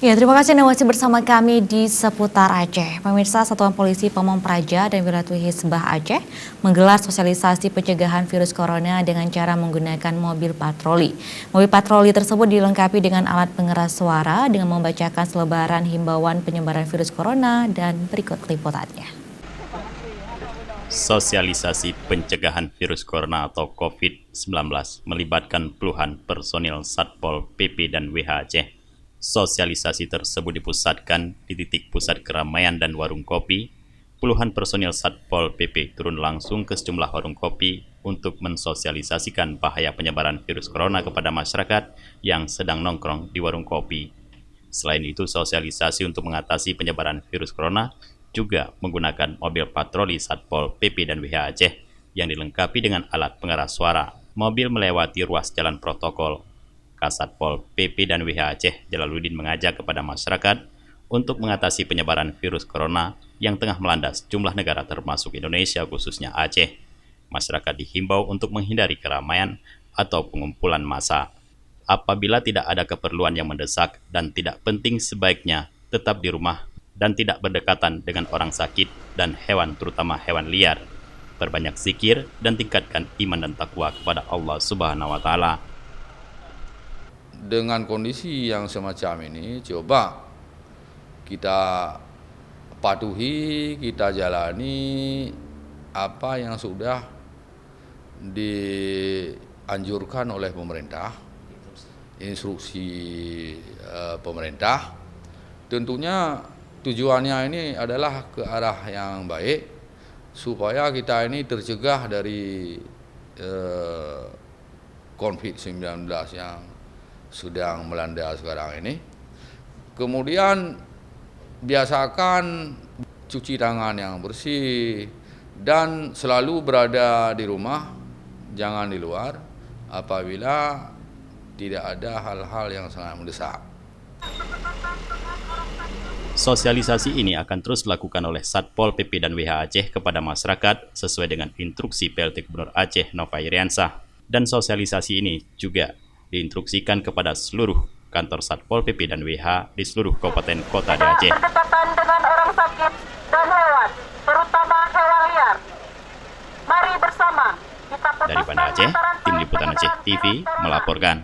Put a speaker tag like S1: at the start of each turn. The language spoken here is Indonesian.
S1: Ya, terima kasih Anda masih bersama kami di seputar Aceh. Pemirsa, Satuan Polisi Pamong Praja dan Wilayah Hisbah Aceh menggelar sosialisasi pencegahan virus corona dengan cara menggunakan mobil patroli. Mobil patroli tersebut dilengkapi dengan alat pengeras suara dengan membacakan selebaran himbauan penyebaran virus corona dan berikut liputannya.
S2: Sosialisasi pencegahan virus corona atau COVID-19 melibatkan puluhan personil Satpol PP dan WH Aceh. Sosialisasi tersebut dipusatkan di titik pusat keramaian dan warung kopi. Puluhan personil Satpol PP turun langsung ke sejumlah warung kopi untuk mensosialisasikan bahaya penyebaran virus corona kepada masyarakat yang sedang nongkrong di warung kopi. Selain itu, sosialisasi untuk mengatasi penyebaran virus corona juga menggunakan mobil patroli Satpol PP dan WH Aceh yang dilengkapi dengan alat pengeras suara. Mobil melewati ruas jalan protokol. Kasatpol PP dan WH Aceh Jalaluddin mengajak kepada masyarakat untuk mengatasi penyebaran virus corona yang tengah melanda sejumlah negara termasuk Indonesia khususnya Aceh. Masyarakat dihimbau untuk menghindari keramaian atau pengumpulan massa. Apabila tidak ada keperluan yang mendesak dan tidak penting, sebaiknya tetap di rumah dan tidak berdekatan dengan orang sakit dan hewan, terutama hewan liar. Perbanyak zikir dan tingkatkan iman dan takwa kepada Allah Subhanahu wa Ta'ala.
S3: Dengan kondisi yang semacam ini, coba kita patuhi, kita jalani apa yang sudah dianjurkan oleh pemerintah, instruksi pemerintah. Tentunya tujuannya ini adalah ke arah yang baik, supaya kita ini tercegah dari COVID-19 yang sedang melanda sekarang ini. Kemudian biasakan cuci tangan yang bersih dan selalu berada di rumah, jangan di luar apabila tidak ada hal-hal yang sangat mendesak.
S2: Sosialisasi ini akan terus dilakukan oleh Satpol PP dan WH Aceh kepada masyarakat sesuai dengan instruksi PLT Gubernur Aceh Nova Iriansah. Dan sosialisasi ini juga diinstruksikan kepada seluruh kantor Satpol PP dan WH di seluruh kabupaten kota di Aceh.
S4: Berdekatan dengan orang sakit dan hewan, terutama hewan liar. Mari bersama kita
S2: Dari Banda Aceh, Tim Liputan Aceh TV melaporkan.